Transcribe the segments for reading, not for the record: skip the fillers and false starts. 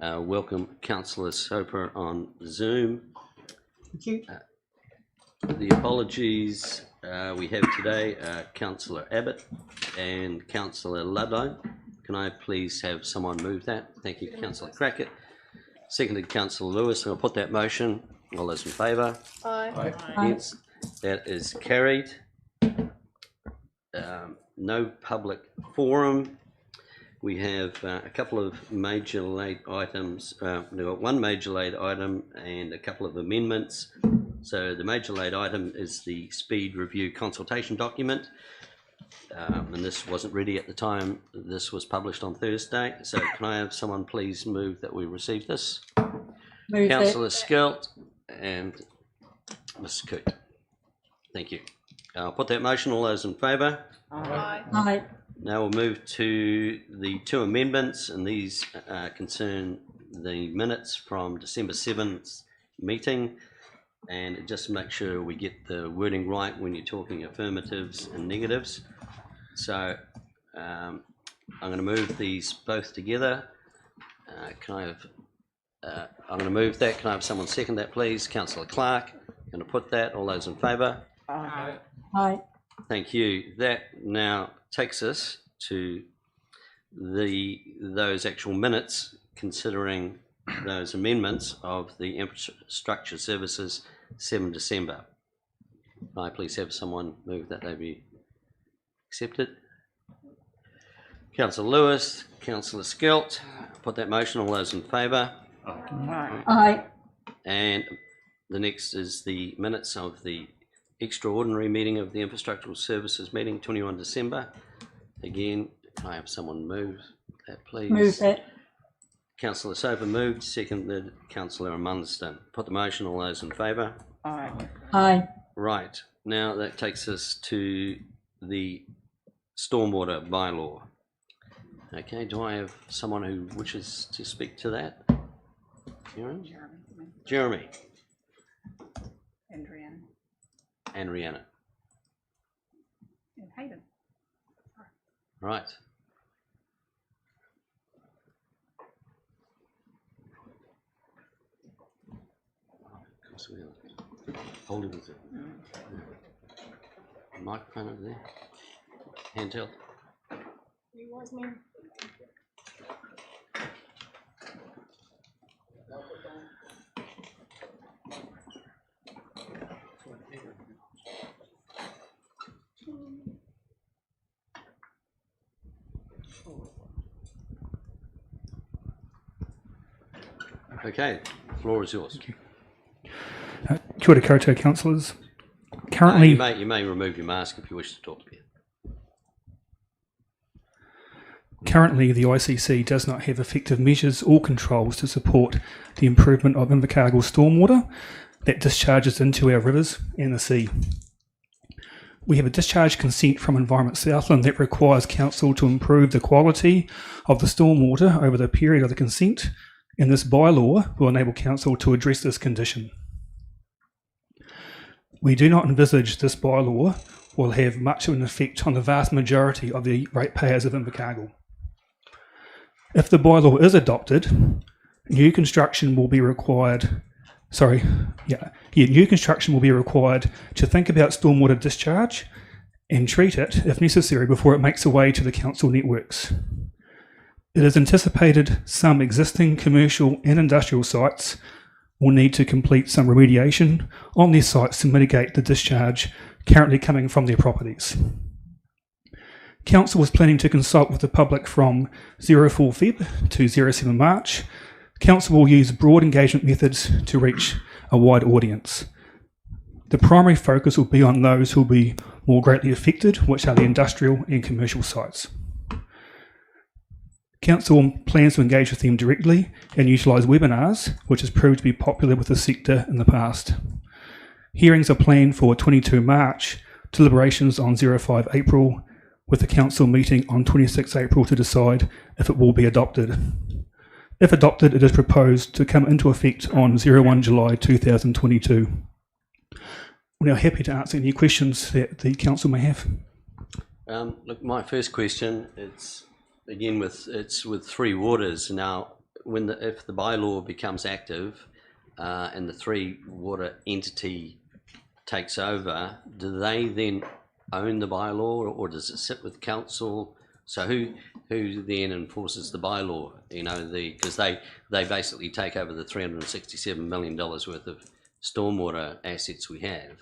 Welcome Councillor Soper on Zoom. Thank you. The apologies we have today are Councillor Abbott and Councillor Ludlow. Can I please have someone move that? Thank you, Councillor Crackett. Seconded, Councillor Lewis. I'll put that motion. All those in favour? Aye. Against? That is carried. No public forum. We have a couple of major late items. We've got one major late item and a couple of amendments. So the major late item is the speed review consultation document. And this wasn't ready at the time this was published on Thursday. So can I have someone please move that we receive this? Move Councillor Skelt and Mr. Coote. Thank you. I'll put that motion. All those in favour? Aye. Aye. Now we'll move to the two amendments, and these concern the minutes from December 7th meeting, and just make sure we get the wording right when you're talking affirmatives and negatives. So I'm going to move these both together. Can I have I'm going to move that. Can I have someone second that, please? Councillor Clark. I'm going to put that. All those in favour? Aye. Aye. Thank you. That now takes us to those actual minutes, considering those amendments of the Infrastructure Services 7 December. Can I please have someone move that they be accepted? Councillor Lewis, Councillor Skelt, put that motion. All those in favour? Aye. Aye. And the next is the minutes of the extraordinary meeting of the Infrastructural Services meeting, 21 December. Again, can I have someone move that, please? Move that. Councillor Soper moved, seconded Councillor Munster. Put the motion. All those in favour? Aye. Aye. Right. Now that takes us to the Stormwater bylaw. Okay, do I have someone who wishes to speak to that? Jeremy. And Rhiannon. And Rhiannon. And Hayden. Right. Hold it with it. Microphone over there. Handheld. You was me. Okay, the floor is yours. Kia ora koutou, councillors. Currently, You may remove your mask if you wish to talk to me. Currently, the ICC does not have effective measures or controls to support the improvement of Invercargill stormwater that discharges into our rivers and the sea. We have a discharge consent from Environment Southland that requires council to improve the quality of the stormwater over the period of the consent, and this bylaw will enable council to address this condition. We do not envisage this bylaw will have much of an effect on the vast majority of the ratepayers of Invercargill. If the bylaw is adopted, new construction will be required. New construction will be required to think about stormwater discharge and treat it, if necessary, before it makes its way to the council networks. It is anticipated some existing commercial and industrial sites will need to complete some remediation on their sites to mitigate the discharge currently coming from their properties. Council was planning to consult with the public from 04 Feb to 07 March. Council will use broad engagement methods to reach a wide audience. The primary focus will be on those who will be more greatly affected, which are the industrial and commercial sites. Council plans to engage with them directly and utilise webinars, which has proved to be popular with the sector in the past. Hearings are planned for 22 March, deliberations on 05 April, with the council meeting on 26 April to decide if it will be adopted. If adopted, it is proposed to come into effect on 01 July 2022. We're now happy to answer any questions that the council may have. Look, my first question, it's with Three Waters. Now, if the bylaw becomes active and the three water entity takes over, do they then own the bylaw, or does it sit with council? So who then enforces the bylaw? You know, because they basically take over the $367 million worth of stormwater assets we have.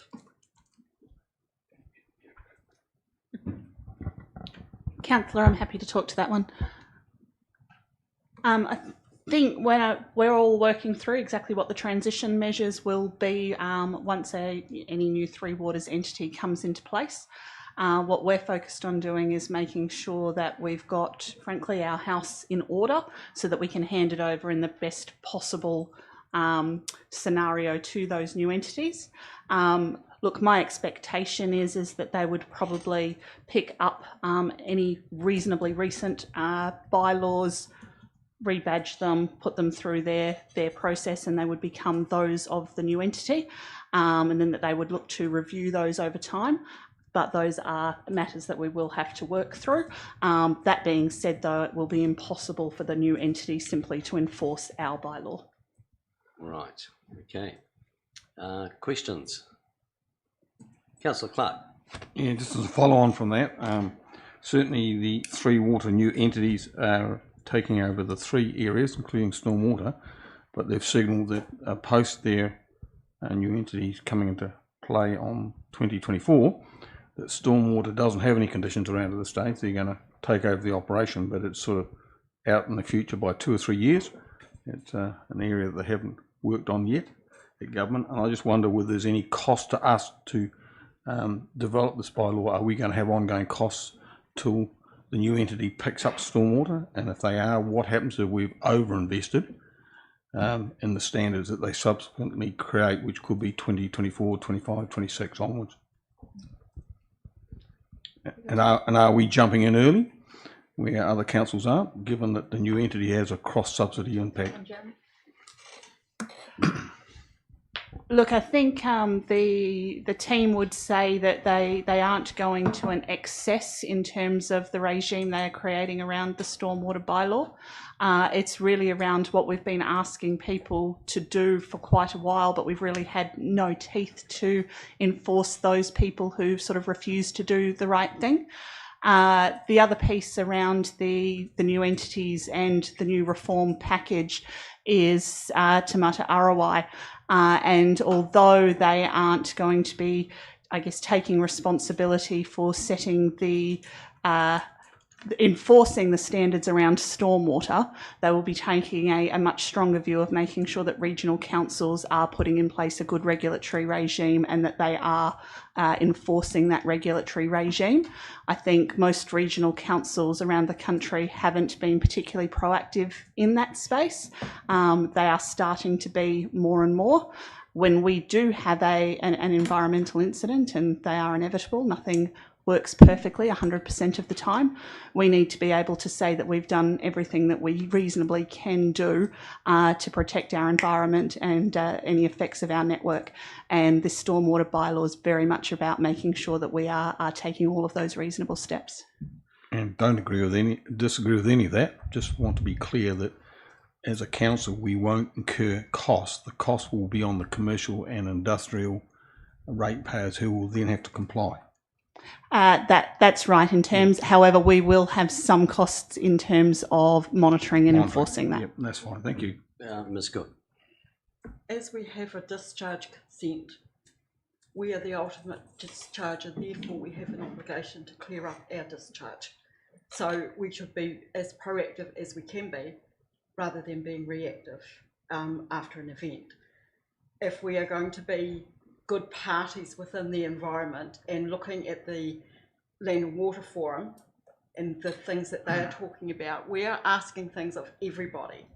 Councillor, I'm happy to talk to that one. I think we're all working through exactly what the transition measures will be once any new Three Waters entity comes into place. What we're focused on doing is making sure that we've got, frankly, our house in order so that we can hand it over in the best possible scenario to those new entities. Look, my expectation is that they would probably pick up any reasonably recent bylaws, rebadge them, put them through their process, and they would become those of the new entity, and then that they would look to review those over time. But those are matters that we will have to work through. That being said, though, it will be impossible for the new entity simply to enforce our bylaw. Right, okay. Questions? Councillor Clark. Yeah, just as a follow-on from that, certainly the three water new entities are taking over the three areas, including stormwater, but they've signalled that post their new entities coming into play on 2024, that stormwater doesn't have any conditions around at this stage. They're going to take over the operation, but it's sort of out in the future by 2 or 3 years. It's an area that they haven't worked on yet at government, and I just wonder whether there's any cost to us to develop this bylaw. Are we going to have ongoing costs till the new entity picks up stormwater? And if they are, what happens if we've over-invested in the standards that they subsequently create, which could be 2024, 25, 26 onwards? And are we jumping in early where other councils aren't, given that the new entity has a cross-subsidy impact? Look, I think the team would say that they aren't going to an excess in terms of the regime they are creating around the stormwater bylaw. It's really around what we've been asking people to do for quite a while, but we've really had no teeth to enforce those people who sort of refuse to do the right thing. The other piece around the new entities and the new reform package is Te Mata Arawai. And although they aren't going to be, I guess, taking responsibility for setting the enforcing the standards around stormwater, they will be taking a much stronger view of making sure that regional councils are putting in place a good regulatory regime and that they are enforcing that regulatory regime. I think most regional councils around the country haven't been particularly proactive in that space. They are starting to be more and more. When we do have an environmental incident, and they are inevitable, nothing works perfectly 100% of the time, we need to be able to say that we've done everything that we reasonably can do to protect our environment and any effects of our network. And this stormwater bylaw is very much about making sure that we are taking all of those reasonable steps. And don't disagree with any of that. Just want to be clear that as a council, we won't incur costs. The cost will be on the commercial and industrial ratepayers who will then have to comply. That's right in terms, however, we will have some costs in terms of monitoring and enforcing that. Yep, that's fine, thank you. Ms. Good. As we have a discharge consent, we are the ultimate discharger, therefore we have an obligation to clear up our discharge. So we should be as proactive as we can be, rather than being reactive after an event. If we are going to be good parties within the environment and looking at the Land and Water Forum and the things that they are talking about, we are asking things of everybody.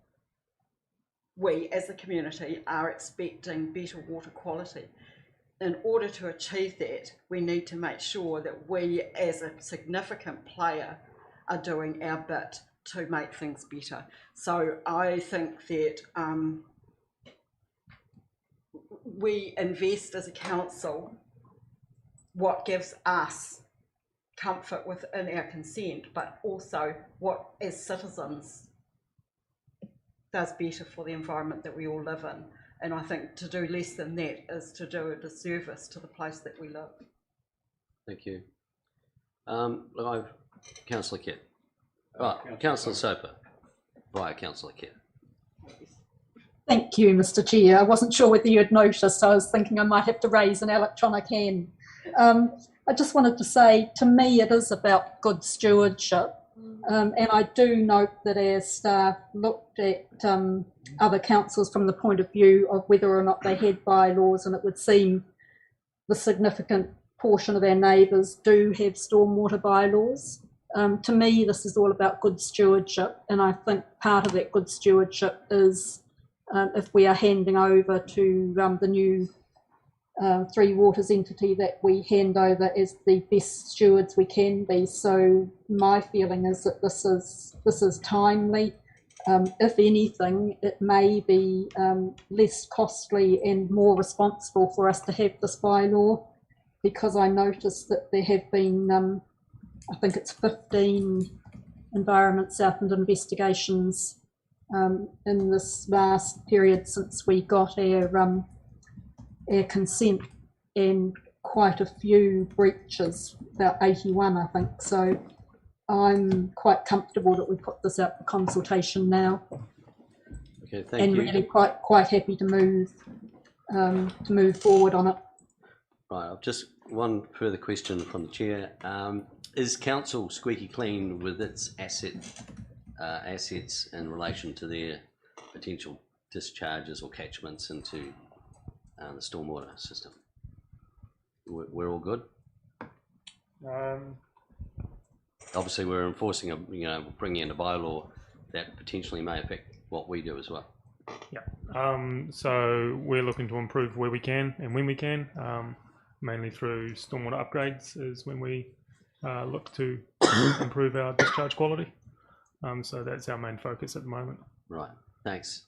We as a community are expecting better water quality. In order to achieve that, we need to make sure that we as a significant player are doing our bit to make things better. So I think that we invest as a council what gives us comfort within our consent, but also what as citizens does better for the environment that we all live in. And I think to do less than that is to do a disservice to the place that we live. Thank you. Councillor Kidd. Right, Councillor Soper, via Councillor Kidd. Thank you, Mr. Chair. I wasn't sure whether you had noticed. I was thinking I might have to raise an electronic hand. I just wanted to say, to me, it is about good stewardship. And I do note that our staff looked at other councils from the point of view of whether or not they had bylaws, and it would seem the significant portion of our neighbours do have stormwater bylaws. To me, this is all about good stewardship, and I think part of that good stewardship is if we are handing over to the new Three Waters entity, that we hand over as the best stewards we can be. So my feeling is that this is timely. If anything, it may be less costly and more responsible for us to have this bylaw, because I noticed that there have been, I think it's 15 Environment Southland investigations in this last period since we got our consent, and quite a few breaches, about 81 I think. So I'm quite comfortable that we put this out for consultation now. Okay, thank and you. really quite happy to move forward on it. Right, I've just one further question from the chair. Is council squeaky clean with its assets in relation to their potential discharges or catchments into the stormwater system? We're all good. Obviously, we're enforcing bringing in a bylaw that potentially may affect what we do as well. Yeah. So we're looking to improve where we can and when we can, mainly through stormwater upgrades is when we look to improve our discharge quality. So that's our main focus at the moment. Right. Thanks.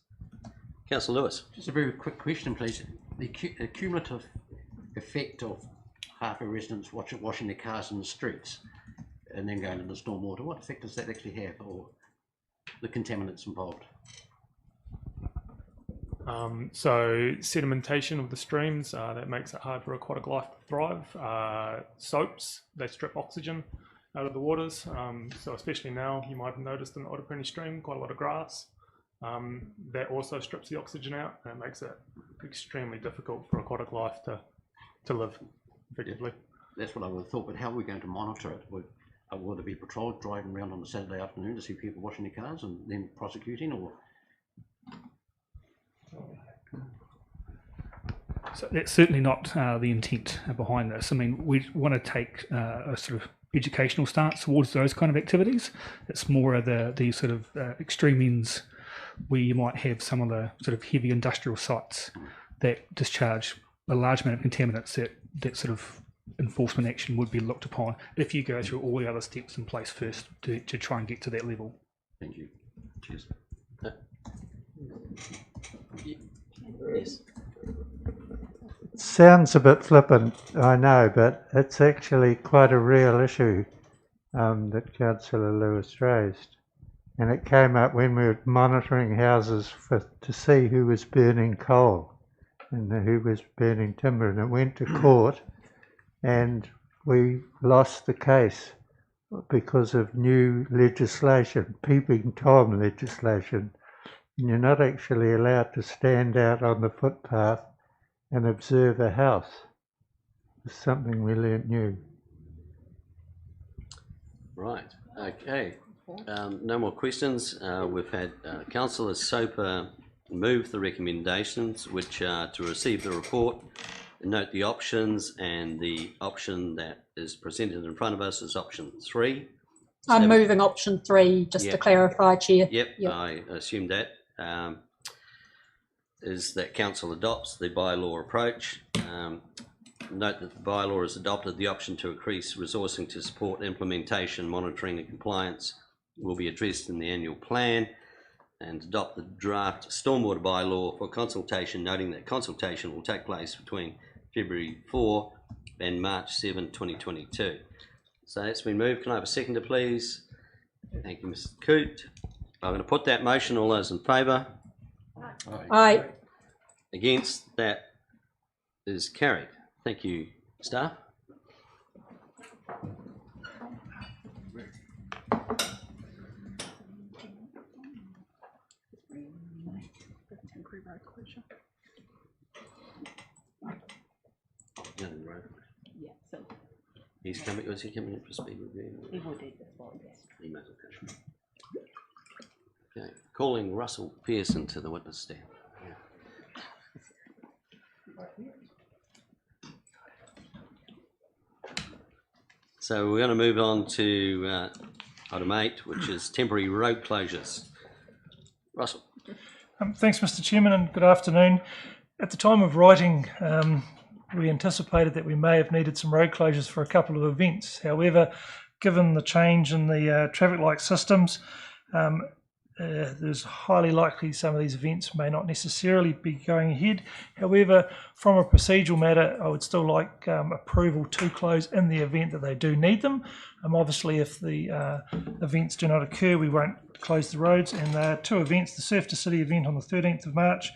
Councillor Lewis. Just a very quick question, please. The cumulative effect of half our residents washing their cars in the streets and then going into stormwater, what effect does that actually have, or the contaminants involved? So sedimentation of the streams, that makes it hard for aquatic life to thrive. Soaps, they strip oxygen out of the waters. So especially now, you might have noticed in the Otapuni stream, quite a lot of grass. That also strips the oxygen out, and it makes it extremely difficult for aquatic life to live effectively. That's what I would have thought, but how are we going to monitor it? Will there be patrols driving around on a Saturday afternoon to see people washing their cars and then prosecuting, or? So that's certainly not the intent behind this. I mean, we want to take a sort of educational stance towards those kind of activities. It's more of the sort of extreme ends where you might have some of the sort of heavy industrial sites that discharge a large amount of contaminants that sort of enforcement action would be looked upon if you go through all the other steps in place first to try and get to that level. Thank you. Cheers. Yes. Sounds a bit flippant, I know, but it's actually quite a real issue that Councillor Lewis raised. And it came up when we were monitoring houses to see who was burning coal and who was burning timber, and it went to court and we lost the case because of new legislation, peeping Tom legislation. And you're not actually allowed to stand out on the footpath and observe a house. It's something we learnt new. Right. Okay. No more questions. We've had Councillor Soper move the recommendations, which are to receive the report, note the options, and the option that is presented in front of us is option 3. I'm moving option 3, just to clarify, Chair. Yep. I assumed that. Is that council adopts the bylaw approach. Note that the bylaw is adopted. The option to increase resourcing to support implementation, monitoring and compliance will be addressed in the annual plan, and adopt the draft stormwater bylaw for consultation, noting that consultation will take place between February 4 and March 7, 2022. So that's been moved. Can I have a seconder, please? Thank you, Mr. Coote. I'm going to put that motion. All those in favour? Aye. Against? That is carried. Thank you, staff. Temporary road closure. Yeah, so He's coming. Was he coming in for speed review? he will do this one, yes. He may, okay. Okay. Calling Russell Pearson to the witness stand. So we're going to move on to item 8, which is temporary road closures. Russell. Thanks, Mr. Chairman, and good afternoon. At the time of writing, we anticipated that we may have needed some road closures for a couple of events. However, given the change in the traffic light systems, there's highly likely some of these events may not necessarily be going ahead. However, from a procedural matter, I would still like approval to close in the event that they do need them. Obviously, if the events do not occur, we won't close the roads. And there are two events: the Surf to City event on the 13th of March,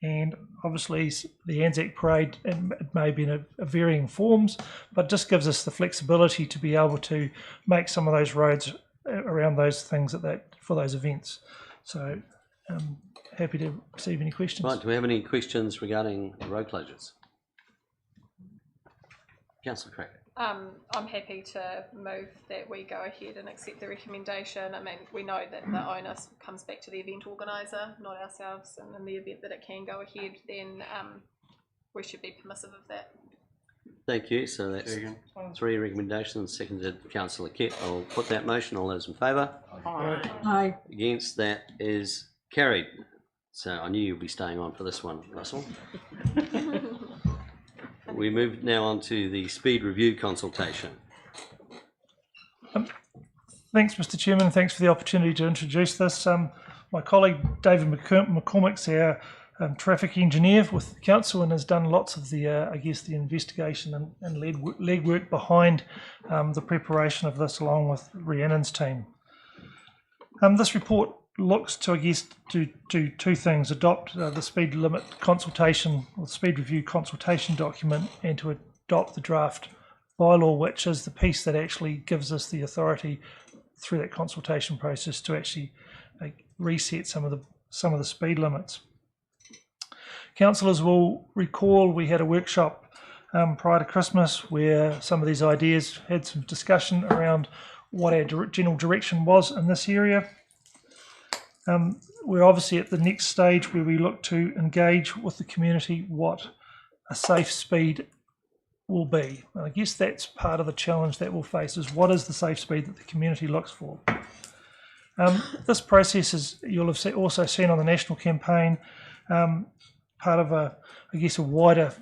and obviously the Anzac Parade. It may be in a varying forms, but just gives us the flexibility to be able to make some of those roads around those things for those events. So happy to receive any questions. Right, do we have any questions regarding the road closures? Councillor Craig. I'm happy to move that we go ahead and accept the recommendation. I mean, we know that the onus comes back to the event organiser, not ourselves, and in the event that it can go ahead, then we should be permissive of that. Thank you. So that's 3 recommendations, seconded Councillor Kett. I'll put that motion. All those in favour? Aye. Aye. Against? That is carried. So I knew you'd be staying on for this one, Russell. We move now on to the speed review consultation. Thanks, Mr. Chairman. Thanks for the opportunity to introduce this. My colleague David McCormick's our traffic engineer with the council and has done lots of the, I guess, the investigation and legwork behind the preparation of this, along with Rhiannon's team. This report looks to, I guess, do two things: adopt the speed limit consultation or speed review consultation document, and to adopt the draft bylaw, which is the piece that actually gives us the authority through that consultation process to actually reset some of the speed limits. Councillors will recall we had a workshop prior to Christmas where some of these ideas had some discussion around what our general direction was in this area. We're obviously at the next stage where we look to engage with the community what a safe speed will be. And I guess that's part of the challenge that we'll face, is what is the safe speed that the community looks for. This process is, you'll have also seen on the national campaign, part of a wider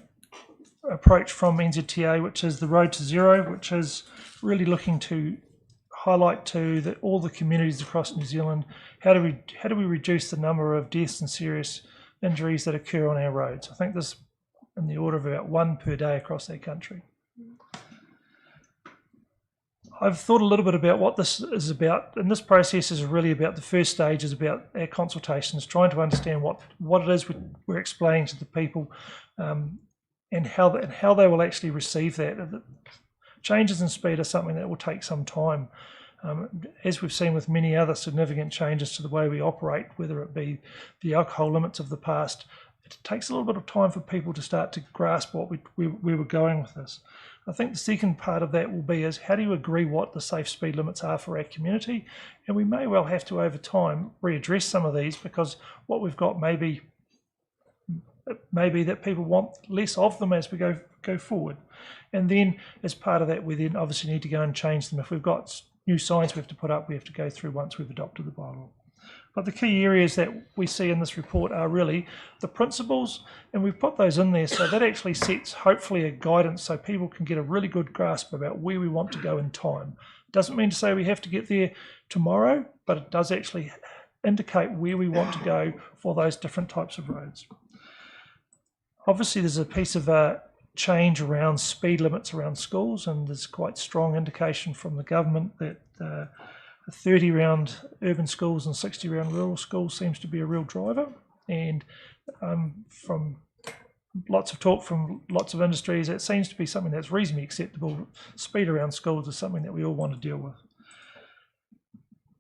approach from NZTA, which is the Road to Zero, which is really looking to highlight to all the communities across New Zealand, how do we reduce the number of deaths and serious injuries that occur on our roads. I think this in the order of about 1 per day across our country. I've thought a little bit about what this is about, and this process is really about, the first stage is about our consultations, trying to understand what it is we're explaining to the people, and how they will actually receive that. Changes in speed are something that will take some time. As we've seen with many other significant changes to the way we operate, whether it be the alcohol limits of the past, it takes a little bit of time for people to start to grasp what we were going with this. I think the second part of that will be is, how do you agree what the safe speed limits are for our community? And we may well have to, over time, readdress some of these, because what we've got may be that people want less of them as we go forward. And then as part of that, we then obviously need to go and change them. If we've got new signs we have to put up, we have to go through once we've adopted the bylaw. But the key areas that we see in this report are really the principles, and we've put those in there, so that actually sets hopefully a guidance so people can get a really good grasp about where we want to go in time. Doesn't mean to say we have to get there tomorrow, but it does actually indicate where we want to go for those different types of roads. Obviously there's a piece of change around speed limits around schools, and there's quite strong indication from the government that 30 around urban schools and 60 around rural schools seems to be a real driver. And from lots of talk from lots of industries, it seems to be something that's reasonably acceptable. Speed around schools is something that we all want to deal with.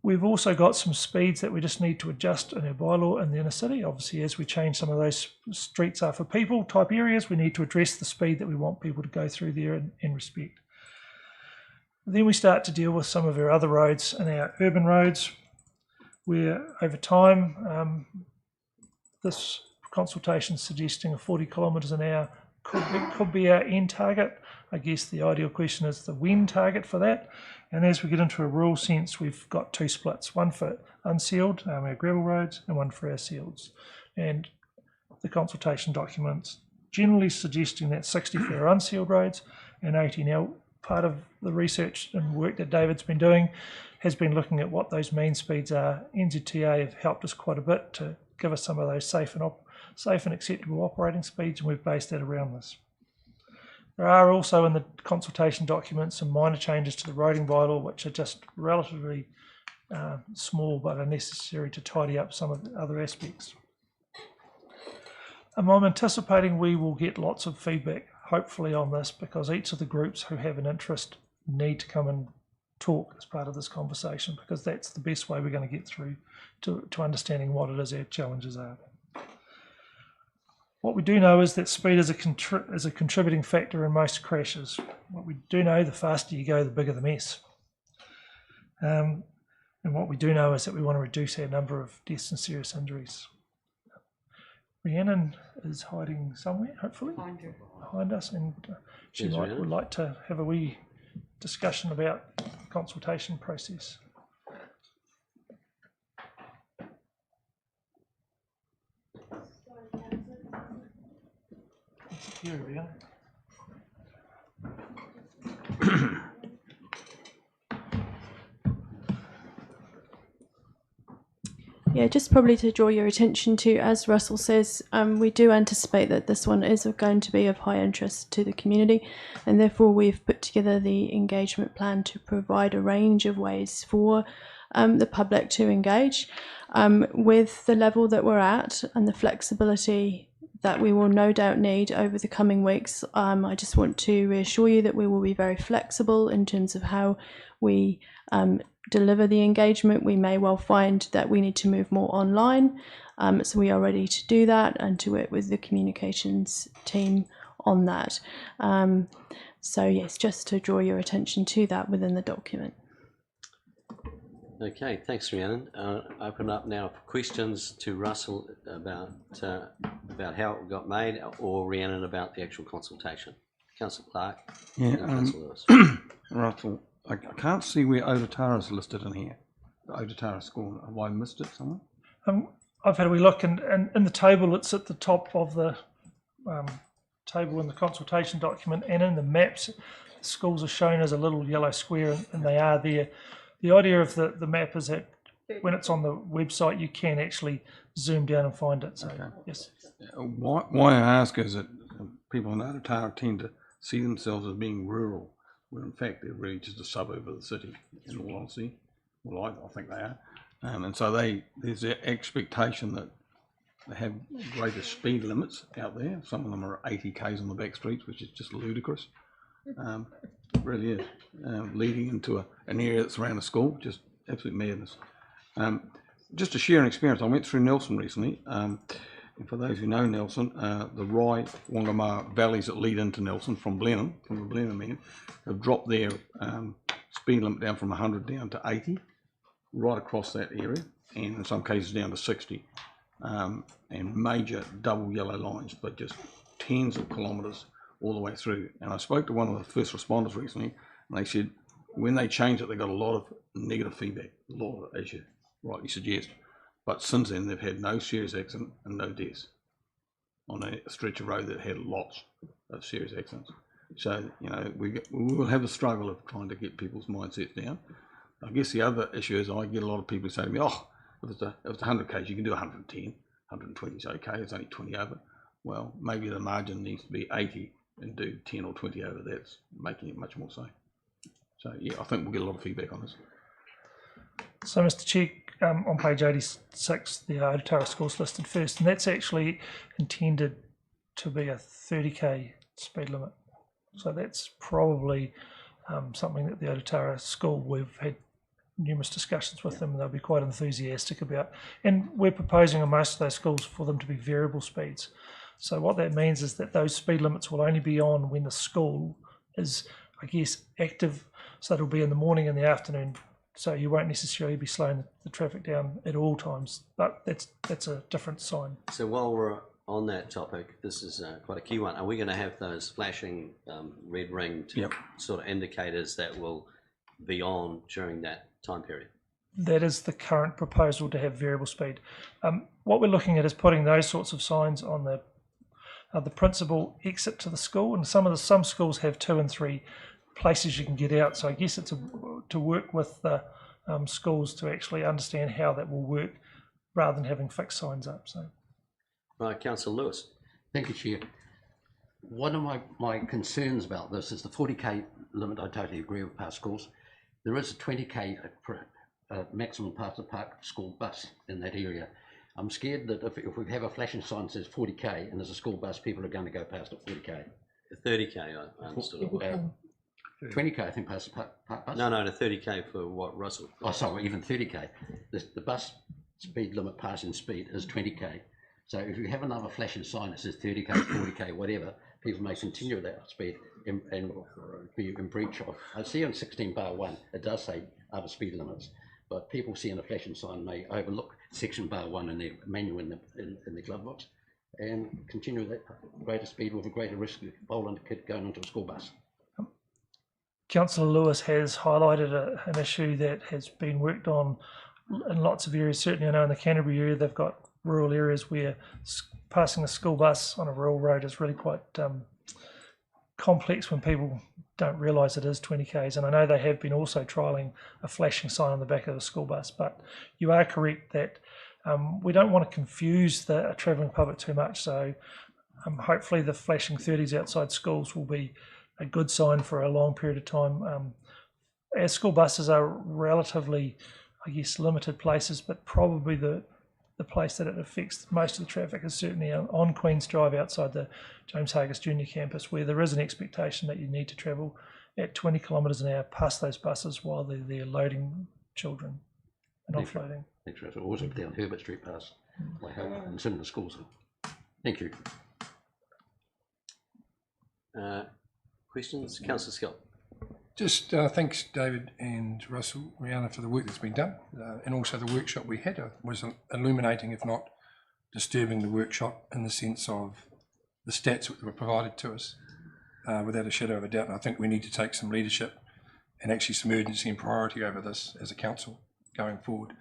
We've also got some speeds that we just need to adjust in our bylaw in the inner city. Obviously, as we change some of those streets are for people type areas, we need to address the speed that we want people to go through there and respect. Then we start to deal with some of our other roads and our urban roads, where over time, this consultation suggesting a 40 kilometres an hour could be our end target. I guess the ideal question is the when target for that. And as we get into a rural sense, we've got two splits, one for unsealed, our gravel roads, and one for our sealeds. And the consultation documents generally suggesting that 60 for our unsealed roads and 80. Now, part of the research and work that David's been doing has been looking at what those mean speeds are. NZTA have helped us quite a bit to give us some of those safe and acceptable operating speeds, and we've based that around this. There are also in the consultation documents some minor changes to the roading bylaw, which are just relatively small but are necessary to tidy up some of the other aspects. I'm anticipating we will get lots of feedback, hopefully, on this, because each of the groups who have an interest need to come and talk as part of this conversation, because that's the best way we're going to get through to understanding what it is our challenges are. What we do know is that speed is a contributing factor in most crashes. What we do know, the faster you go, the bigger the mess. And what we do know is that we want to reduce our number of deaths and serious injuries. Rhiannon is hiding somewhere, hopefully, behind us, and she would like to have a wee discussion about the consultation process. Here, Rhiannon. Yeah, just probably to draw your attention to, as Russell says, we do anticipate that this one is going to be of high interest to the community, and therefore we've put together the engagement plan to provide a range of ways for the public to engage. With the level that we're at and the flexibility that we will no doubt need over the coming weeks, I just want to reassure you that we will be very flexible in terms of how we deliver the engagement. We may well find that we need to move more online, so we are ready to do that and to work with the communications team on that. So yes, just to draw your attention to that within the document. Okay, thanks, Rhiannon. Open up now for questions to Russell about how it got made, or Rhiannon about the actual consultation. Councillor Clark. Yeah, Councillor Lewis. Russell, I can't see where Ototara is listed in here. The Ototara school. Have I missed it somewhere? I've had a wee look, and in the table, it's at the top of the table in the consultation document, and in the maps, schools are shown as a little yellow square, and they are there. The idea of the map is that when it's on the website, you can actually zoom down and find it. So, okay. Yes. Why I ask is that people in Ototara tend to see themselves as being rural, where in fact they're really just a suburb of the city, in all honesty. Well, I think they are. And so there's an expectation that they have greater speed limits out there. Some of them are 80 k's on the back streets, which is just ludicrous. It really is. Leading into an area that's around a school, just absolute madness. Just to share an experience, I went through Nelson recently. And for those who know Nelson, the Rye Wongamara valleys that lead into Nelson from Blenheim, from the Blenheim end, have dropped their speed limit down from 100 down to 80, right across that area, and in some cases down to 60. And major double yellow lines, but just tens of kilometres all the way through. And I spoke to one of the first responders recently, and they said when they changed it, they got a lot of negative feedback, a lot of, as you rightly suggest. But since then, they've had no serious accident and no deaths on a stretch of road that had lots of serious accidents. So, you know, we will have a struggle of trying to get people's mindsets down. I guess the other issue is I get a lot of people who say to me, oh, if it's 100 k's, you can do 110, 120 is okay, it's only 20 over. Well, maybe the margin needs to be 80 and do 10 or 20 over. That's making it much more safe. So, yeah, I think we'll get a lot of feedback on this. So, Mr. Chair, on page 86, the Otara school's listed first, and that's actually intended to be a 30k speed limit. So that's probably something that the Otara school, we've had numerous discussions with them, and they'll be quite enthusiastic about. And we're proposing on most of those schools for them to be variable speeds. So what that means is that those speed limits will only be on when the school is, I guess, active. So it'll be in the morning and the afternoon. So you won't necessarily be slowing the traffic down at all times. But that's a different sign. So while we're on that topic, this is quite a key one. Are we going to have those flashing red ringed sort of indicators that will be on during that time period? That is the current proposal, to have variable speed. What we're looking at is putting those sorts of signs on the principal exit to the school, and some schools have 2 and 3 places you can get out. So I guess it's to work with the schools to actually understand how that will work, rather than having fixed signs up. So. Right, Councillor Lewis. Thank you, Chair. One of my concerns about this is the 40k limit. I totally agree with past schools. There is a 20k maximum past the park school bus in that area. I'm scared that if we have a flashing sign that says 40k and there's a school bus, people are going to go past at 40k. The 30k, I understood. 20k, I think, past the park bus. No, the 30k for what Russell. Oh, sorry, even 30k. The bus speed limit passing speed is 20k. So if you have another flashing sign that says 30k, 40k, whatever, people may continue at that speed and be in breach of. I see on 16 bar 1, it does say other speed limits, but people seeing a flashing sign may overlook section bar 1 in their manual in their glove box and continue that greater speed with a greater risk of bowling a kid going into a school bus. Councillor Lewis has highlighted an issue that has been worked on in lots of areas. Certainly I know in the Canterbury area they've got rural areas where passing a school bus on a rural road is really quite complex when people don't realise it is 20k's. And I know they have been also trialling a flashing sign on the back of the school bus. But you are correct that we don't want to confuse the travelling public too much. So hopefully the flashing 30s outside schools will be a good sign for a long period of time. Our school buses are relatively, I guess, limited places, but probably the place that it affects most of the traffic is certainly on Queen's Drive outside the James Hargis Junior campus, where there is an expectation that you need to travel at 20 kilometres an hour past those buses while they're loading children and offloading. Thanks, Russell. Also down Herbert Street past my home and some of the schools. Thank you. Questions? Councillor Scott. Just thanks, David and Russell, Rihanna, for the work that's been done, and also the workshop we had was illuminating, if not disturbing, the workshop in the sense of the stats that were provided to us, without a shadow of a doubt. And I think we need to take some leadership and actually some urgency and priority over this as a council going forward.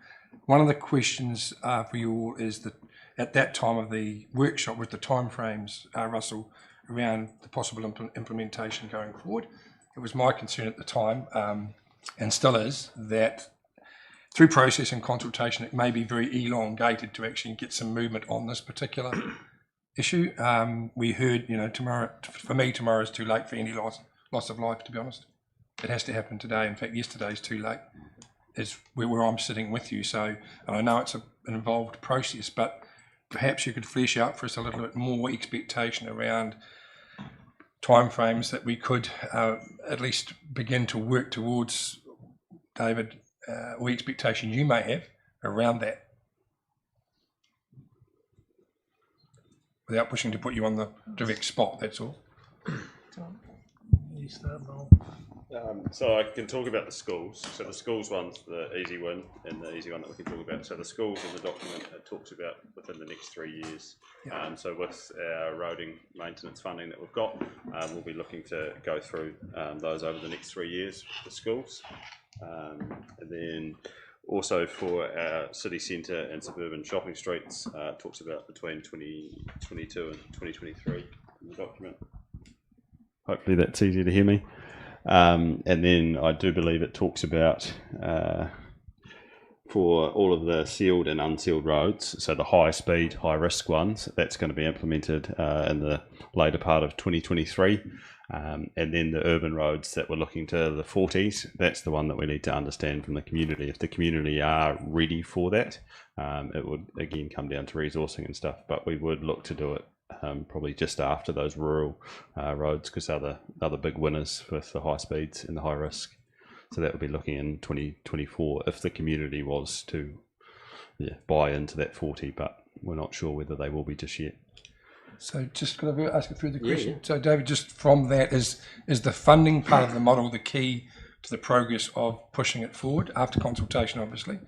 One of the questions for you all is that at that time of the workshop, with the timeframes, Russell, around the possible implementation going forward. It was my concern at the time, and still is, that through process and consultation, it may be very elongated to actually get some movement on this particular issue. We heard, tomorrow, for me, tomorrow is too late for any loss of life, to be honest. It has to happen today. In fact, yesterday is too late, is where I'm sitting with you. So, and I know it's an involved process, but perhaps you could flesh out for us a little bit more expectation around timeframes that we could at least begin to work towards, David, or expectation you may have around that, without pushing to put you on the direct spot, that's all. So I can talk about the schools. So the schools one's the easy one, and the easy one that we can talk about. So the schools in the document, it talks about within the next 3 years. So with our roading maintenance funding that we've got, we'll be looking to go through those over the next 3 years with the schools. And then also for our city centre and suburban shopping streets, it talks about between 2022 and 2023 in the document. Hopefully that's easy to hear me. And then I do believe it talks about for all of the sealed and unsealed roads, so the high speed, high risk ones, that's going to be implemented in the later part of 2023. And then the urban roads that we're looking to the 40s, that's the one that we need to understand from the community. If the community are ready for that, it would again come down to resourcing and stuff, but we would look to do it probably just after those rural roads, because they're the big winners with the high speeds and the high risk. So that would be looking in 2024 if the community was to buy into that 40, but we're not sure whether they will be just yet. So just could I ask a further question? Yeah. So David, just from that, is the funding part of the model the key to the progress of pushing it forward after consultation, obviously?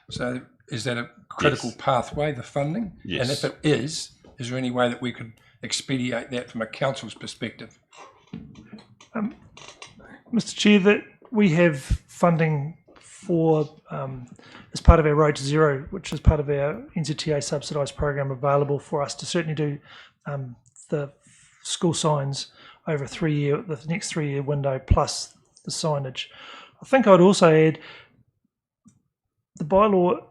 So is that a critical pathway, the funding? Yes. And if it is there any way that we could expedite that from a council's perspective? Mr. Chair, that we have funding for, as part of our Road to Zero, which is part of our NZTA subsidised program, available for us to certainly do the school signs over the next 3 year window, plus the signage. I think I'd also add the bylaw,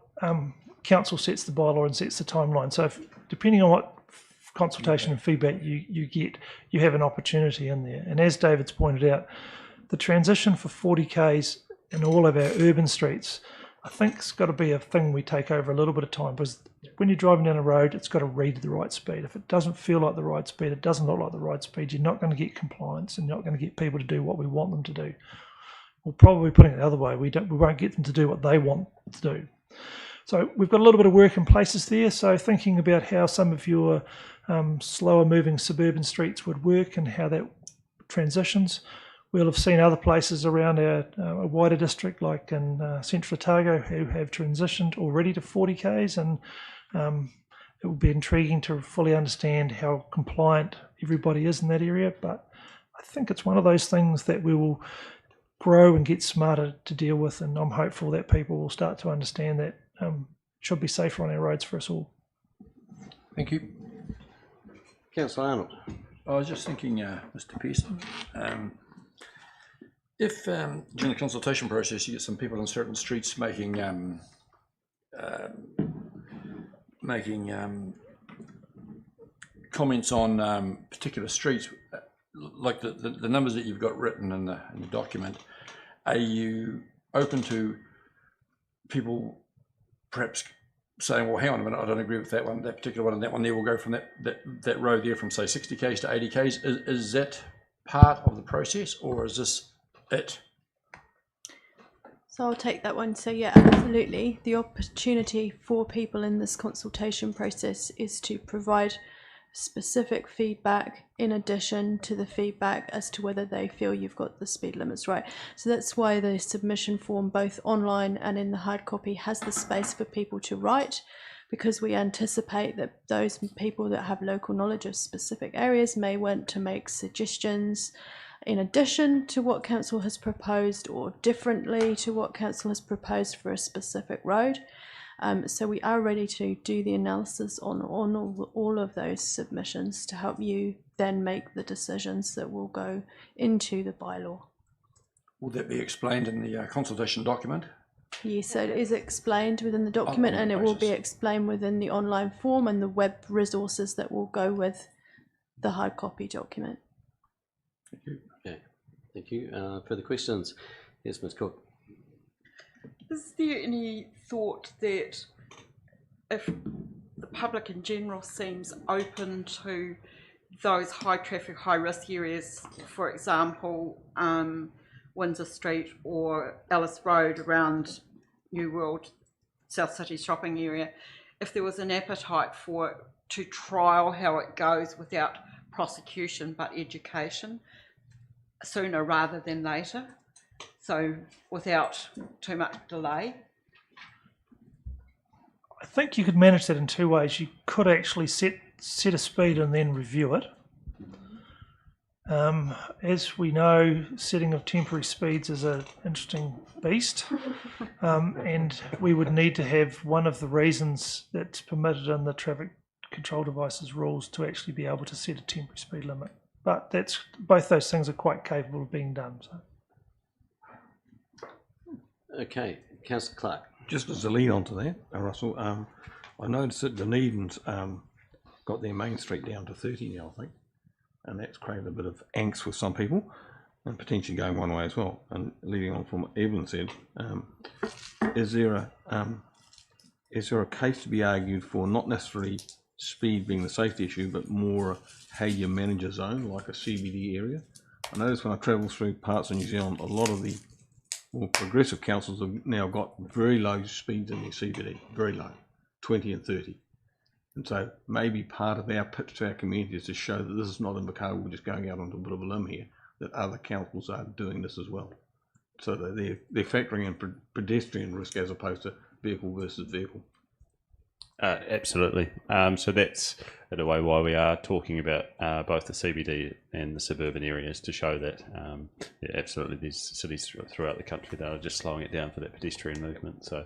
council sets the bylaw and sets the timeline. So depending on what consultation and feedback you get, you have an opportunity in there. And as David's pointed out, the transition for 40Ks in all of our urban streets, I think it's got to be a thing we take over a little bit of time, because when you're driving down a road, it's got to read the right speed. If it doesn't feel like the right speed, it doesn't look like the right speed, you're not going to get compliance and you're not going to get people to do what we want them to do. We'll probably, putting it the other way, we won't get them to do what they want to do. So we've got a little bit of work in places there. So thinking about how some of your slower moving suburban streets would work and how that transitions. We'll have seen other places around our wider district, like in Central Otago, who have transitioned already to 40Ks, and it will be intriguing to fully understand how compliant everybody is in that area. But I think it's one of those things that we will grow and get smarter to deal with, and I'm hopeful that people will start to understand that it should be safer on our roads for us all. Thank you. Councillor Arnold. I was just thinking, Mr. Pearson, if during the consultation process you get some people on certain streets making comments on particular streets, like the numbers that you've got written in the document, are you open to people perhaps saying, well, hang on a minute, I don't agree with that one, that particular one, and that one there will go from that road there from say 60Ks to 80Ks. Is that part of the process, or is this it? So I'll take that one. So yeah, absolutely. The opportunity for people in this consultation process is to provide specific feedback in addition to the feedback as to whether they feel you've got the speed limits right. So that's why the submission form, both online and in the hard copy, has the space for people to write, because we anticipate that those people that have local knowledge of specific areas may want to make suggestions in addition to what council has proposed or differently to what council has proposed for a specific road. So we are ready to do the analysis on all of those submissions to help you then make the decisions that will go into the bylaw. Will that be explained in the consultation document? Yes, so it is explained within the document, and it will be explained within the online form and the web resources that will go with the hard copy document. Thank you. Okay, thank you. Further questions? Yes, Ms. Cook. Is there any thought that if the public in general seems open to those high traffic, high risk areas, for example, Windsor Street or Ellis Road around New World, South City shopping area, if there was an appetite to trial how it goes without prosecution but education sooner rather than later, so without too much delay? I think you could manage that in two ways. You could actually set a speed and then review it. As we know, setting of temporary speeds is an interesting beast, and we would need to have one of the reasons that's permitted in the traffic control devices rules to actually be able to set a temporary speed limit. But both those things are quite capable of being done. So. Okay, Councillor Clark. Just as a lead on to that, Russell, I noticed that Dunedin's got their main street down to 30 now, I think, and that's created a bit of angst with some people, and potentially going one way as well. And leading on from what Evelyn said, is there a case to be argued for not necessarily speed being the safety issue, but more how you manage a zone like a CBD area? I notice when I travel through parts of New Zealand, a lot of the more progressive councils have now got very low speeds in their CBD, very low, 20 and 30. And so maybe part of our pitch to our community is to show that this is not Invercargill, we're just going out onto a bit of a limb here, that other councils are doing this as well. So that they're factoring in pedestrian risk as opposed to vehicle versus vehicle. Absolutely. So that's in a way why we are talking about both the CBD and the suburban areas, to show that yeah, absolutely there's cities throughout the country that are just slowing it down for that pedestrian movement. So.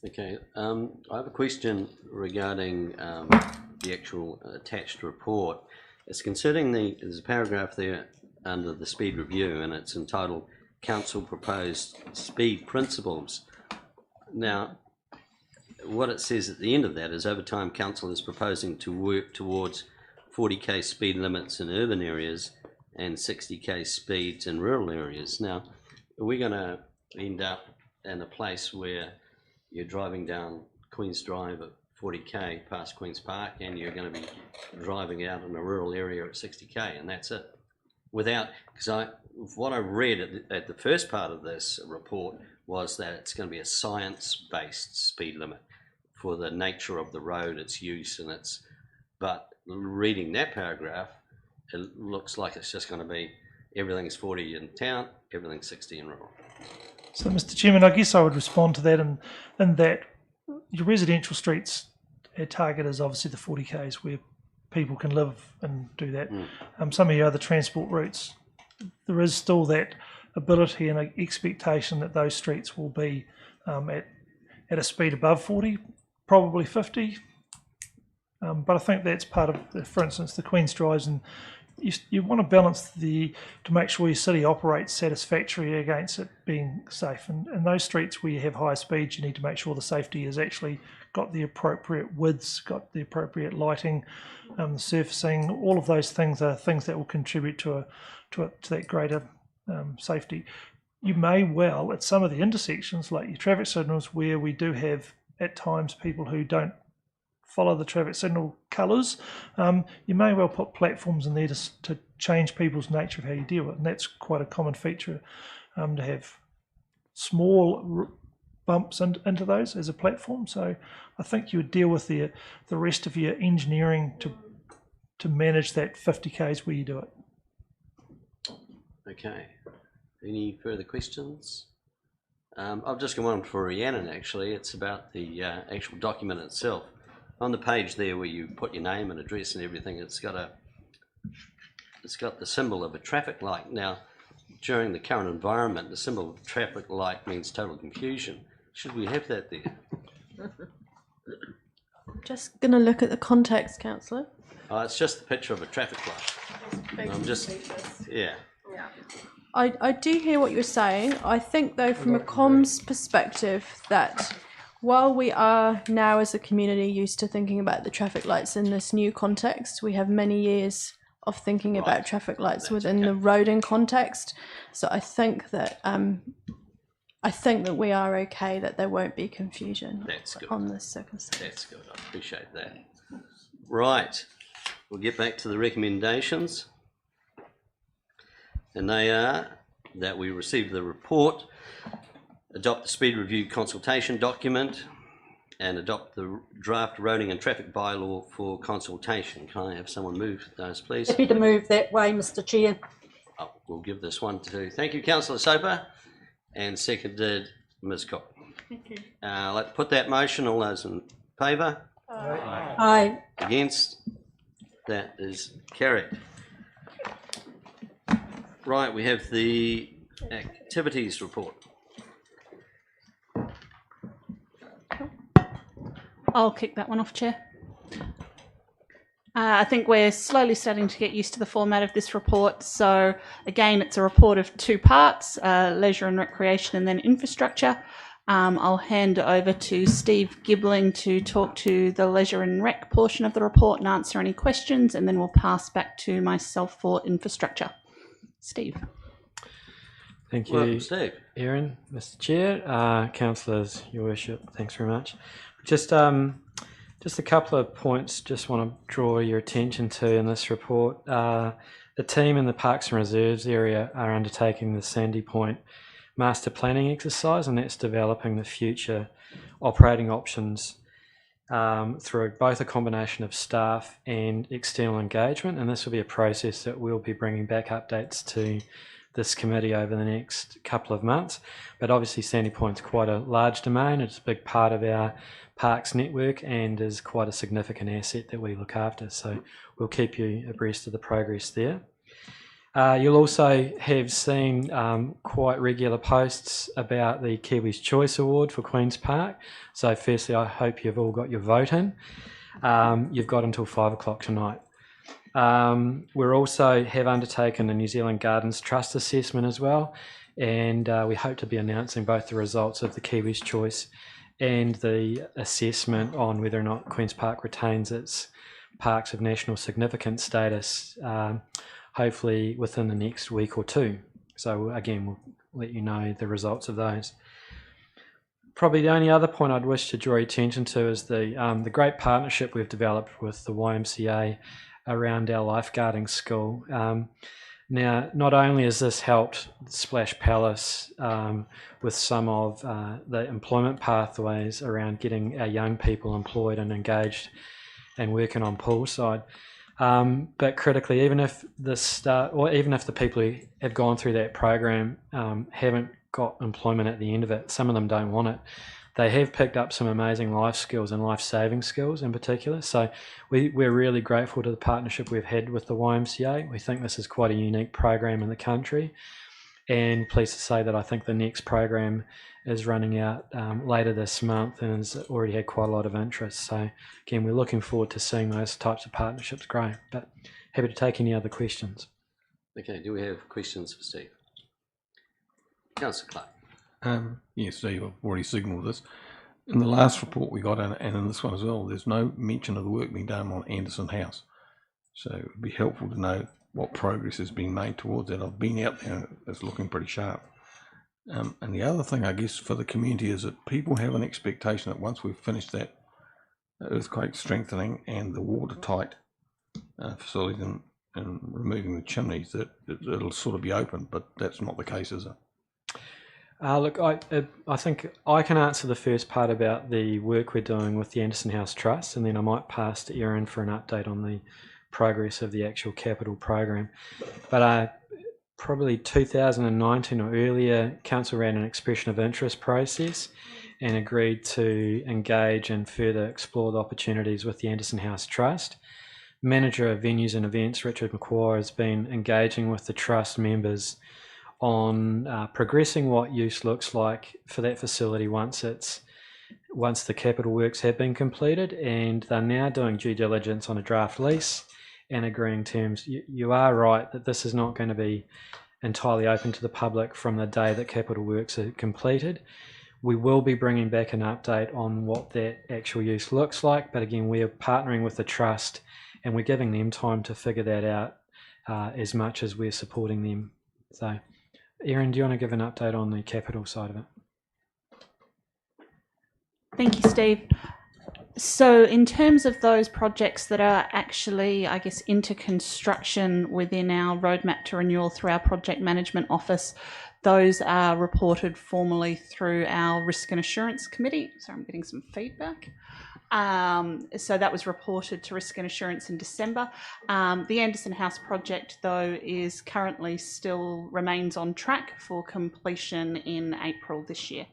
Okay, I have a question regarding the actual attached report. It's concerning there's a paragraph there under the speed review, and it's entitled Council Proposed Speed Principles. Now, what it says at the end of that is, over time, Council is proposing to work towards 40k speed limits in urban areas and 60k speeds in rural areas. Now, are we going to end up in a place where you're driving down Queen's Drive at 40k past Queen's Park, and you're going to be driving out in a rural area at 60k, and that's it? Without, because what I read at the first part of this report was that it's going to be a science-based speed limit for the nature of the road, its use, and but reading that paragraph, it looks like it's just going to be everything's 40 in town, everything's 60 in rural. So, Mr. Chairman, I guess I would respond to that in that your residential streets, our target is obviously the 40Ks where people can live and do that. Some of your other transport routes, there is still that ability and an expectation that those streets will be at a speed above 40, probably 50. But I think that's part of, for instance, the Queen's Drives, and you want to balance to make sure your city operates satisfactorily against it being safe. And those streets where you have high speeds, you need to make sure the safety has actually got the appropriate widths, got the appropriate lighting, the surfacing. All of those things are things that will contribute to that greater safety. You may well, at some of the intersections, like your traffic signals, where we do have at times people who don't follow the traffic signal colours, you may well put platforms in there to change people's nature of how you deal with it, and that's quite a common feature, to have small bumps into those as a platform. So I think you would deal with the rest of your engineering to manage that 50Ks where you do it. Okay, any further questions? I've just got one for Rhiannon, actually. It's about the actual document itself. On the page there where you put your name and address and everything, it's got the symbol of a traffic light. Now, during the current environment, the symbol of traffic light means total confusion. Should we have that there? Just going to look at the context, Councillor. It's just the picture of a traffic light. I'm just, yeah. I do hear what you're saying. I think, though, from a comms perspective, that while we are now as a community used to thinking about the traffic lights in this new context, we have many years of thinking about traffic lights within the roading context. So I think that we are okay, that there won't be confusion on this circumstance. That's good. I appreciate that. Right, we'll get back to the recommendations, and they are that we receive the report, adopt the speed review consultation document, and adopt the draft roading and traffic bylaw for consultation. Can I have someone move those, please? Happy to move that way, Mr. Chair. We'll give this one to, thank you, Councillor Soper, and seconded Ms. Cook. Thank you. Let's put that motion. All those in favour? Aye. Aye. Against? That is carried. Right, we have the activities report. I'll kick that one off, Chair. I think we're slowly starting to get used to the format of this report. So again, it's a report of two parts, leisure and recreation and then infrastructure. I'll hand over to Steve Gibbling to talk to the leisure and rec portion of the report and answer any questions, and then we'll pass back to myself for infrastructure. Steve. Thank you, Welcome, Steve. Erin, Mr. Chair, councillors, Your Worship. Thanks very much. Just a couple of points. Just want to draw your attention to in this report. The team in the Parks and Reserves area are undertaking the Sandy Point master planning exercise, and that's developing the future operating options through both a combination of staff and external engagement. And this will be a process that we'll be bringing back updates to this committee over the next couple of months. But obviously Sandy Point's quite a large domain. It's a big part of our parks network and is quite a significant asset that we look after. So we'll keep you abreast of the progress there. You'll also have seen quite regular posts about the Kiwis Choice Award for Queen's Park. So firstly, I hope you've all got your vote in. You've got until 5 o'clock tonight. We're also have undertaken the New Zealand Gardens Trust assessment as well, and we hope to be announcing both the results of the Kiwis Choice and the assessment on whether or not Queen's Park retains its Parks of National Significance status, hopefully within the next week or two. So again, we'll let you know the results of those. Probably the only other point I'd wish to draw your attention to is the great partnership we've developed with the YMCA around our lifeguarding school. Now, not only has this helped Splash Palace with some of the employment pathways around getting our young people employed and engaged and working on poolside, but critically, even if the people who have gone through that program haven't got employment at the end of it, some of them don't want it, they have picked up some amazing life skills and life-saving skills in particular. So we're really grateful to the partnership we've had with the YMCA. We think this is quite a unique program in the country, and pleased to say that I think the next program is running out later this month and has already had quite a lot of interest. So again, we're looking forward to seeing those types of partnerships grow, but happy to take any other questions. Okay, do we have questions for Steve? Councillor Clark. Yes, Steve, I've already signalled this. In the last report we got, and in this one as well, there's no mention of the work being done on Anderson House. So it would be helpful to know what progress has been made towards that. I've been out there, it's looking pretty sharp. And the other thing, I guess, for the community is that people have an expectation that once we've finished that earthquake strengthening and the watertight facilities and removing the chimneys, that it'll sort of be open, but that's not the case, is it? Look, I think I can answer the first part about the work we're doing with the Anderson House Trust, and then I might pass to Erin for an update on the progress of the actual capital program. But probably 2019 or earlier, Council ran an expression of interest process and agreed to engage and further explore the opportunities with the Anderson House Trust. Manager of Venues and Events, Richard McQuarrie, has been engaging with the Trust members on progressing what use looks like for that facility once the capital works have been completed, and they're now doing due diligence on a draft lease and agreeing terms. You are right that this is not going to be entirely open to the public from the day that capital works are completed. We will be bringing back an update on what that actual use looks like, but again, we are partnering with the Trust and we're giving them time to figure that out as much as we're supporting them. So Erin, do you want to give an update on the capital side of it? Thank you, Steve. So in terms of those projects that are actually, I guess, into construction within our roadmap to renewal through our project management office, those are reported formally through our Risk and Assurance Committee. Sorry, I'm getting some feedback. So that was reported to Risk and Assurance in December. The Anderson House project, though, is currently still remains on track for completion in April this year.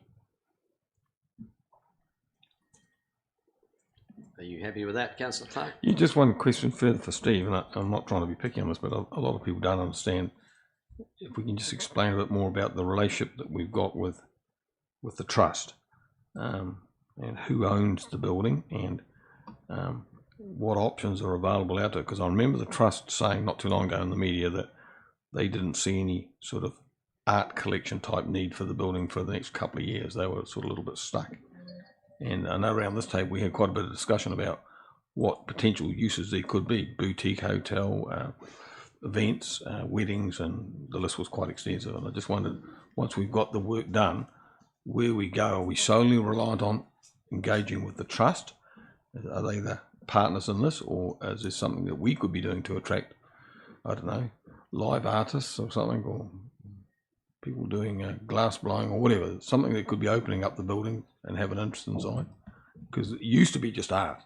Are you happy with that, Councillor Clark? Yeah, just one question further for Steve, and I'm not trying to be picky on this, but a lot of people don't understand. If we can just explain a bit more about the relationship that we've got with the Trust, and who owns the building, and what options are available out there, because I remember the trust saying not too long ago in the media that they didn't see any sort of art collection type need for the building for the next couple of years. They were sort of a little bit stuck. And I know around this table we had quite a bit of discussion about what potential uses there could be: boutique hotel, events, weddings, and the list was quite extensive. And I just wondered, once we've got the work done, where we go. Are we solely reliant on engaging with the trust? Are they the partners in this, or is there something that we could be doing to attract, I don't know, live artists or something, or people doing glass blowing or whatever, something that could be opening up the building and have an interest in design? Because it used to be just art,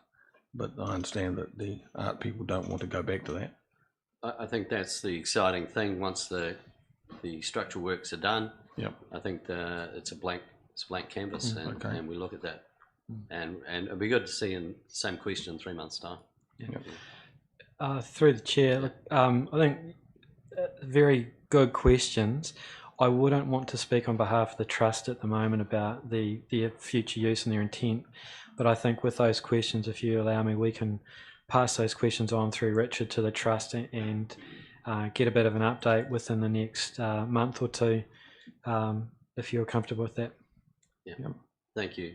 but I understand that the art people don't want to go back to that. I think that's the exciting thing. Once the structural works are done, yep. I think it's a blank canvas, okay. and we look at that, and it'd be good to see in the same question in 3 months' time. Yep. Through the chair, look, I think very good questions. I wouldn't want to speak on behalf of the trust at the moment about their future use and their intent, but I think with those questions, if you allow me, we can pass those questions on through Richard to the trust and get a bit of an update within the next month or two, if you're comfortable with that. Yeah. Yep. Thank you.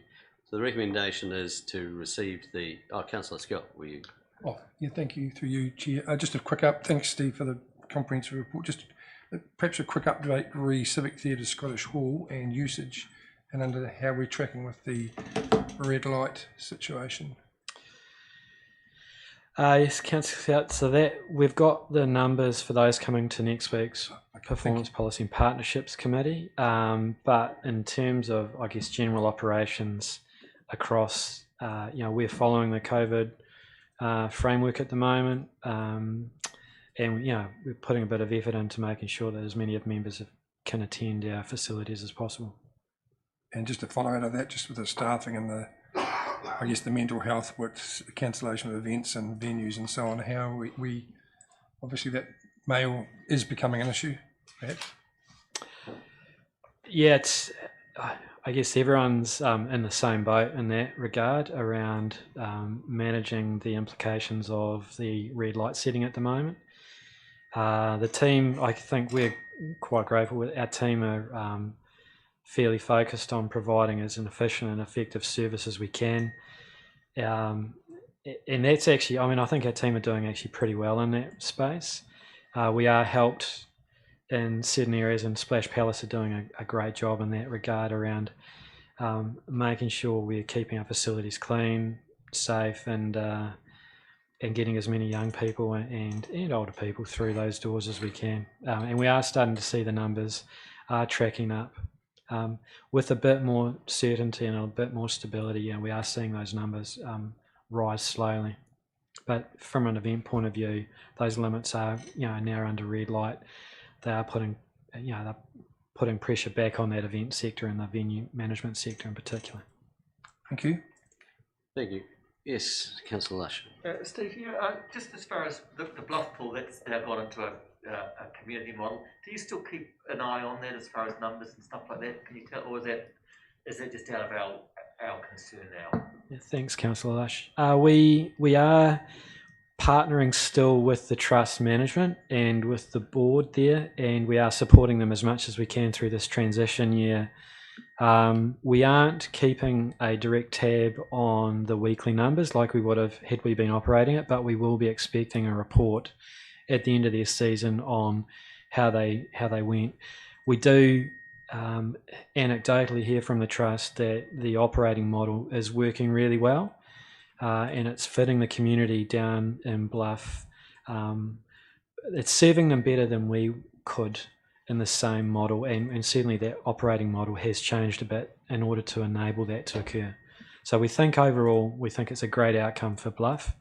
So the recommendation is to receive the... Oh, Councillor Scott, were you... Oh, yeah, thank you, through you, Chair. Just a quick thanks, Steve, for the comprehensive report. Just perhaps a quick update re Civic Theatre, Scottish Hall and usage, and under how we're tracking with the red light situation. Yes, Councillor, so that we've got the numbers for those coming to next week's Performance Policy and Partnerships Committee, but in terms of, I guess, general operations across, we're following the COVID framework at the moment, and we're putting a bit of effort into making sure that as many of members can attend our facilities as possible. And just to follow out of that, just with the staffing and the mental health with cancellation of events and venues and so on, how we obviously that is becoming an issue, perhaps? Yeah, I guess everyone's in the same boat in that regard around managing the implications of the red light setting at the moment. The team, I think we're quite grateful with our team are fairly focused on providing as an efficient and effective service as we can. And that's actually, I think our team are doing actually pretty well in that space. We are helped in certain areas, and Splash Palace are doing a great job in that regard around making sure we're keeping our facilities clean, safe, and getting as many young people and older people through those doors as we can. And we are starting to see the numbers are tracking up. With a bit more certainty and a bit more stability, we are seeing those numbers rise slowly. But from an event point of view, those limits are now under red light. They are putting pressure back on that event sector and the venue management sector in particular. Thank you. Thank you. Yes, Councillor Lush. Steve, just as far as the bluff pool that's now gone into a community model, do you still keep an eye on that as far as numbers and stuff like that? Can you tell, or is that just out of our concern now? Yeah, thanks, Councillor Lush. We are partnering still with the trust management and with the board there, and we are supporting them as much as we can through this transition year. We aren't keeping a direct tab on the weekly numbers like we would have had we been operating it, but we will be expecting a report at the end of their season on how they went. We do anecdotally hear from the trust that the operating model is working really well, and it's fitting the community down in Bluff. It's serving them better than we could in the same model, and certainly that operating model has changed a bit in order to enable that to occur. So we think overall, it's a great outcome for Bluff,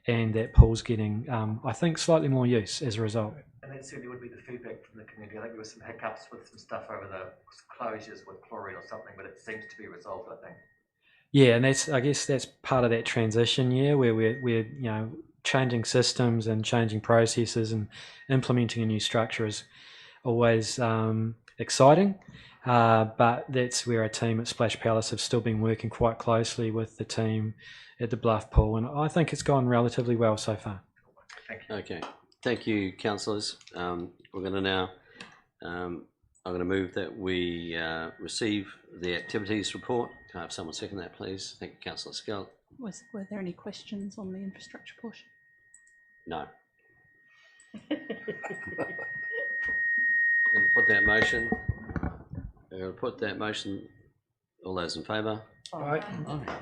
and that pool's getting, I think, slightly more use as a result. And that certainly would be the feedback from the community. I think there were some hiccups with some stuff over the closures with chlorine or something, but it seems to be resolved, I think. Yeah, and I guess that's part of that transition year where we're changing systems and changing processes and implementing a new structure is always exciting, but that's where our team at Splash Palace have still been working quite closely with the team at the Bluff Pool, and I think it's gone relatively well so far. Okay, thank you, councillors. We're going to now, I'm going to move that we receive the activities report. Can I have someone second that, please? Thank you, Councillor Scull. Were there any questions on the infrastructure portion? No. Going to put that motion. Going to put that motion. All those in favour? Aye.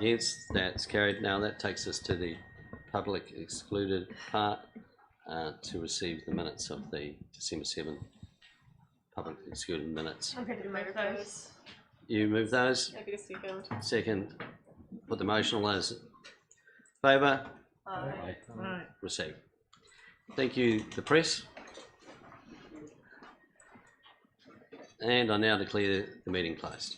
Yes, that's carried. Now that takes us to the public excluded part to receive the minutes of the December 7th public excluded minutes. I'm happy to move those. You move those? Maybe a second. Second. Put the motion. All those in favour? Aye. Right. Receive. Thank you, the press. And I now declare the meeting closed.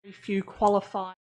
Very few qualify.